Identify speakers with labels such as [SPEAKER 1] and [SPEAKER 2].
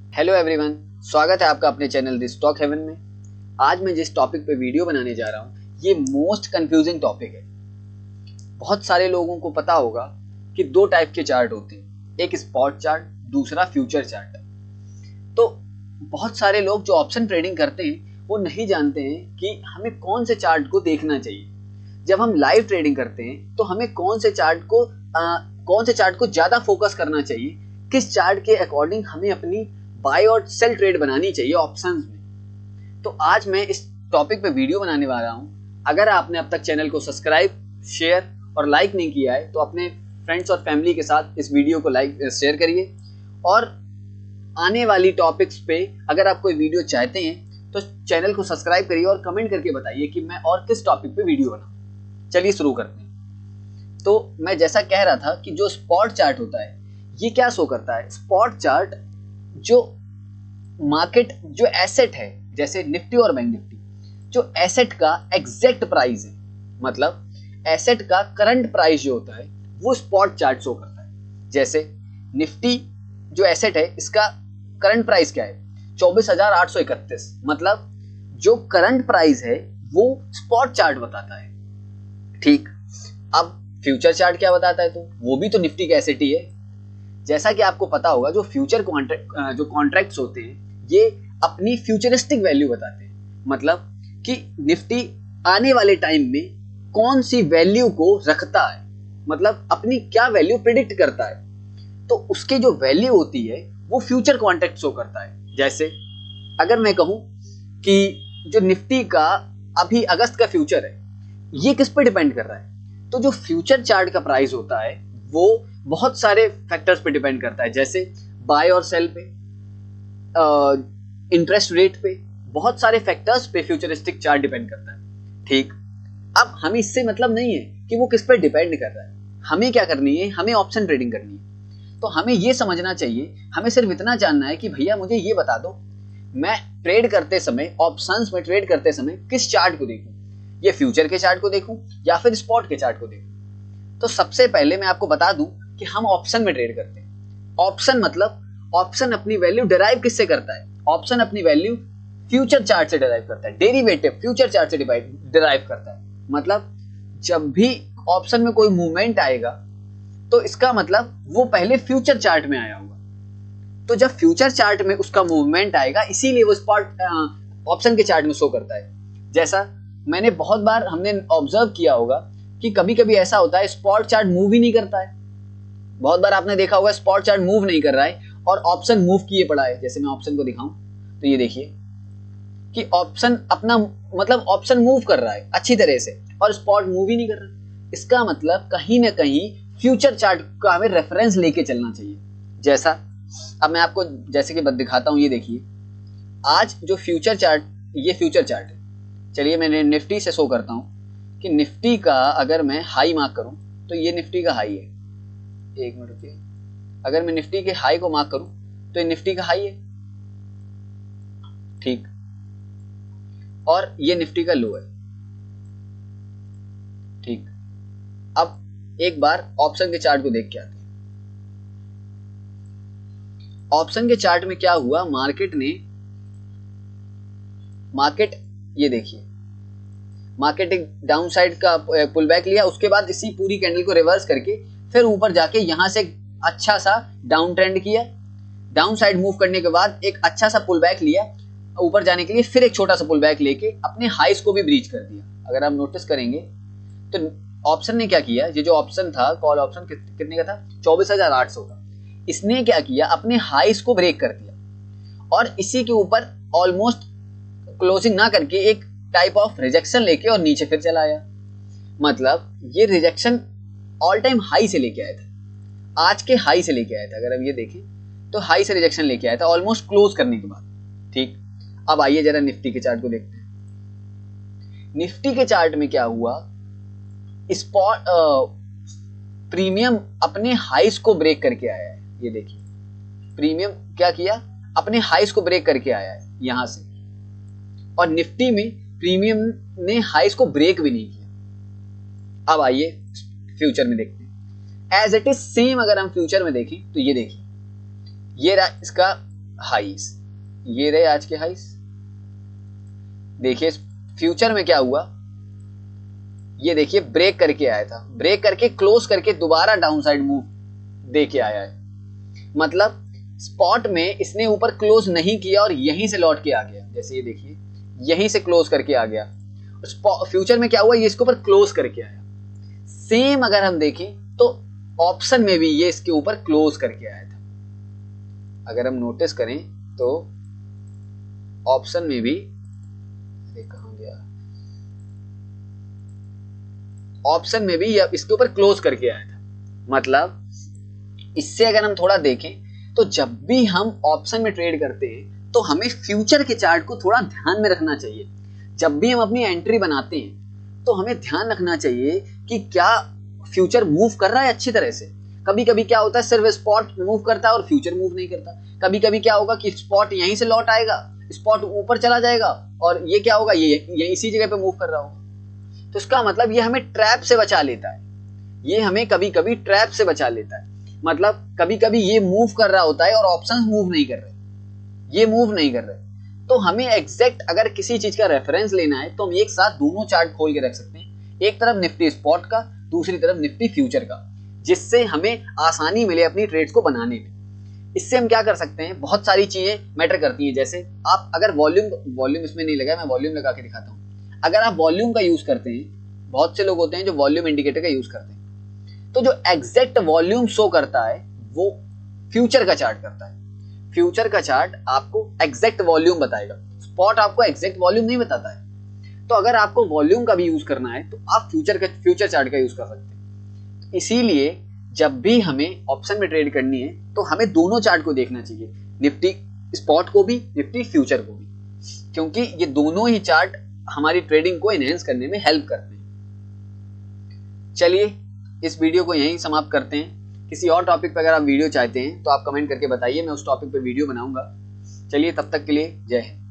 [SPEAKER 1] Hello everyone, स्वागत है आपका अपने चैनल द स्टॉक हेवन में। आज मैं जिस टॉपिक पे वीडियो बनाने जा रहा हूँ ये मोस्ट कंफ्यूजिंग टॉपिक है। बहुत सारे लोगों को पता होगा कि दो टाइप के चार्ट होते हैं, एक स्पॉट चार्ट, दूसरा फ्यूचर चार्ट। तो बहुत सारे लोग जो ऑप्शन ट्रेडिंग करते हैं वो नहीं जानते हैं कि हमें कौन से चार्ट को देखना चाहिए। जब हम लाइव ट्रेडिंग करते हैं तो हमें कौन से चार्ट को ज्यादा फोकस करना चाहिए, किस चार्ट के अकॉर्डिंग हमें अपनी बाय और सेल ट्रेड बनानी चाहिए ऑप्शंस में। तो आज मैं इस टॉपिक पे वीडियो बनाने वाला हूँ। अगर आपने अब तक चैनल को सब्सक्राइब, शेयर और लाइक नहीं किया है तो अपने फ्रेंड्स और फैमिली के साथ इस वीडियो को लाइक शेयर करिए। और आने वाली टॉपिक्स पे अगर आप कोई वीडियो चाहते हैं तो चैनल को सब्सक्राइब करिए और कमेंट करके बताइए कि मैं और किस टॉपिक पे वीडियो बनाऊं। चलिए शुरू करते हैं। तो मैं जैसा कह रहा था कि जो स्पॉट चार्ट होता है ये क्या शो करता है। स्पॉट चार्ट जो मार्केट, जो एसेट है, जैसे निफ्टी और बैंक निफ्टी, जो एसेट का एग्जैक्ट प्राइस है, मतलब एसेट का करंट प्राइस जो होता है वो स्पॉट चार्ट शो करता है। जैसे निफ्टी जो एसेट है इसका करंट प्राइस क्या है, 24,831, मतलब जो करंट प्राइस है वो स्पॉट चार्ट बताता है। ठीक, अब फ्यूचर चार्ट क्या बताता है, तो वो भी तो निफ्टी का एसेट ही है। जैसा कि आपको पता होगा जो फ्यूचर कॉन्ट्रैक्ट्स होते हैं ये अपनी फ्यूचरिस्टिक वैल्यू बताते हैं, मतलब कि निफ्टी आने वाले टाइम में कौन सी वैल्यू को रखता है, मतलब अपनी क्या वैल्यू प्रिडिक्ट करता है। तो उसकी जो वैल्यू होती है वो फ्यूचर कॉन्ट्रैक्ट शो करता है। जैसे अगर मैं कहूं कि जो निफ्टी का अभी अगस्त का फ्यूचर है ये किस पे डिपेंड कर रहा है, तो जो फ्यूचर चार्ट का प्राइस होता है वो बहुत सारे फैक्टर्स पे डिपेंड करता है। जैसे बाय और सेल पे, इंटरेस्ट रेट पे, बहुत सारे फैक्टर्स पे फ्यूचरिस्टिक चार्ट डिपेंड करता है। ठीक, अब हमें इससे मतलब नहीं है कि वो किस पे डिपेंड कर रहा है, हमें क्या करनी है, हमें ऑप्शन ट्रेडिंग करनी है। तो हमें ये समझना चाहिए, हमें सिर्फ इतना जानना है कि भैया मुझे ये बता दो मैं ट्रेड करते समय, ऑप्शंस में ट्रेड करते समय किस चार्ट को देखूं, ये फ्यूचर के चार्ट को देखूं या फिर स्पॉट के चार्ट को देखूं। तो सबसे पहले मैं आपको बता दूं कि हम ऑप्शन में ट्रेड करते हैं। ऑप्शन मतलब ऑप्शन अपनी वैल्यू डिराइव किससे करता है, ऑप्शन अपनी वैल्यू फ्यूचर चार्ट से डिराइव करता है, डेरिवेटिव फ्यूचर चार्ट से डिराइव करता है। मतलब जब भी ऑप्शन में कोई मूवमेंट आएगा तो इसका मतलब वो पहले फ्यूचर चार्ट में आया होगा। तो जब फ्यूचर चार्ट में उसका मूवमेंट आएगा इसीलिए वो स्पॉट ऑप्शन के चार्ट में शो करता है। जैसा मैंने बहुत बार हमने ऑब्जर्व किया होगा कि कभी कभी ऐसा होता है स्पॉट चार्ट मूव ही नहीं करता है। बहुत बार आपने देखा होगा स्पॉट चार्ट मूव नहीं कर रहा है और ऑप्शन मूव किए पड़ा है। जैसे मैं ऑप्शन को दिखाऊं तो ये देखिए कि ऑप्शन अपना मतलब ऑप्शन मूव कर रहा है अच्छी तरह से और स्पॉट मूव ही नहीं कर रहा। इसका मतलब कहीं ना कहीं फ्यूचर चार्ट का हमें रेफरेंस लेके चलना चाहिए। जैसा अब मैं आपको जैसे कि दिखाता हूं, ये देखिए आज जो फ्यूचर चार्ट, ये फ्यूचर चार्ट है। चलिए मैं निफ्टी से शो करता हूं कि निफ्टी का अगर मैं हाई मार्क करूं तो ये निफ्टी का हाई है। एक मिनट रुकिए, अगर मैं निफ्टी के हाई को मार्क करूं तो ये निफ्टी का हाई है। ठीक, और ये निफ्टी का लो है। ठीक, अब एक बार ऑप्शन के चार्ट को देख के आते हैं। ऑप्शन के चार्ट में क्या हुआ, मार्केट ये देखिए, मार्केट एक डाउन साइड का पुल बैक लिया, उसके बाद इसी पूरी कैंडल को रिवर्स करके फिर ऊपर जाके यहां से अच्छा सा डाउन ट्रेंड किया। डाउन साइड मूव करने के बाद एक अच्छा सा पुल बैक लिया ऊपर जाने के लिए, फिर एक छोटा सा पुल बैक लेके अपने हाइस को भी ब्रीच कर दिया। अगर आप नोटिस करेंगे तो ऑप्शन ने क्या किया, ये जो ऑप्शन था कॉल ऑप्शन कितने का था, 24,800 का, इसने क्या किया अपने हाइस को ब्रेक कर दिया और इसी के ऊपर ऑलमोस्ट क्लोजिंग ना करके एक टाइप ऑफ रिजेक्शन लेके और नीचे फिर चला आया। मतलब ये रिजेक्शन ऑल टाइम हाई से लेके आया था, आज के हाई से लेके आया था। अगर हम ये देखें तो हाई से रिजेक्शन लेके आया था ऑलमोस्ट क्लोज करने के बाद। ठीक, अब आइए जरा निफ्टी के चार्ट को देखते हैं। निफ्टी के चार्ट में क्या हुआ, स्पॉट प्रीमियम अपने हाइस को ब्रेक करके आया है। ये देखिए प्रीमियम क्या किया, अपने हाइस को ब्रेक करके आया है यहां से, और निफ्टी में प्रीमियम ने हाइस को ब्रेक भी नहीं किया। अब आइए फ्यूचर में देखते हैं, एज इट इज सेम। अगर हम फ्यूचर में देखें तो ये देखिए ये इसका हाईस, ये रहे आज के हाईस। देखिए फ्यूचर में क्या हुआ, ये देखिए ब्रेक करके आया था, ब्रेक करके क्लोज करके दोबारा डाउनसाइड मूव दे के आया है। मतलब स्पॉट में इसने ऊपर क्लोज नहीं किया और यहीं से लौट के आ गया, जैसे ये देखिए यहीं से क्लोज करके आ गया। फ्यूचर में क्या हुआ, ये इसके ऊपर क्लोज करके आया। सेम अगर हम देखें तो ऑप्शन में भी ये इसके ऊपर क्लोज करके आया था। अगर हम नोटिस करें तो ऑप्शन में भी, कहां गया, ऑप्शन में भी ये इसके ऊपर क्लोज करके आया था। मतलब इससे अगर हम थोड़ा देखें तो जब भी हम ऑप्शन में ट्रेड करते हैं तो हमें फ्यूचर के चार्ट को थोड़ा ध्यान में रखना चाहिए। जब भी हम अपनी एंट्री बनाते हैं तो हमें ध्यान रखना चाहिए कि क्या फ्यूचर मूव कर रहा है अच्छी तरह से। कभी कभी क्या होता है, सिर्फ स्पॉट मूव करता है और फ्यूचर मूव नहीं करता। कभी कभी क्या होगा कि स्पॉट यहीं से लौट आएगा, स्पॉट ऊपर चला जाएगा और ये क्या होगा, ये इसी जगह पे मूव कर रहा होगा। तो इसका मतलब ये हमें ट्रैप से बचा लेता है, ये हमें कभी कभी ट्रैप से बचा लेता है। मतलब कभी कभी ये मूव कर रहा होता है और ऑप्शंस मूव नहीं कर रहे, ये मूव नहीं कर रहे। तो हमें एग्जैक्ट अगर किसी चीज का रेफरेंस लेना है तो हम एक साथ दोनों चार्ट खोल के रख सकते हैं, एक तरफ निफ्टी स्पॉट का, दूसरी तरफ निफ्टी फ्यूचर का, जिससे हमें आसानी मिले अपनी ट्रेड्स को बनाने में। इससे हम क्या कर सकते हैं, बहुत सारी चीजें मैटर करती हैं। जैसे आप अगर वॉल्यूम इसमें नहीं लगा, मैं वॉल्यूम लगा के दिखाता हूं। अगर आप वॉल्यूम का यूज करते हैं, बहुत से लोग होते हैं जो वॉल्यूम इंडिकेटर का यूज करते हैं, तो जो एग्जैक्ट वॉल्यूम शो करता है वो फ्यूचर का चार्ट करता है। फ्यूचर का चार्ट आपको एग्जैक्ट वॉल्यूम बताएगा, स्पॉट आपको एग्जैक्ट वॉल्यूम नहीं बताता है। तो अगर आपको वॉल्यूम का भी यूज करना है तो आप फ्यूचर चार्ट का यूज कर सकते हैं। इसीलिए जब भी हमें ऑप्शन में ट्रेड करनी है तो हमें दोनों चार्ट को देखना चाहिए, निफ्टी स्पॉट को भी, निफ्टी फ्यूचर को भी, क्योंकि ये दोनों ही चार्ट हमारी ट्रेडिंग को एनहेंस करने में हेल्प करते हैं। चलिए इस वीडियो को यहीं समाप्त करते हैं। किसी और टॉपिक पर अगर आप वीडियो चाहते हैं तो आप कमेंट करके बताइए, मैं उस टॉपिक पर वीडियो बनाऊंगा। चलिए तब तक के लिए जय हिंद।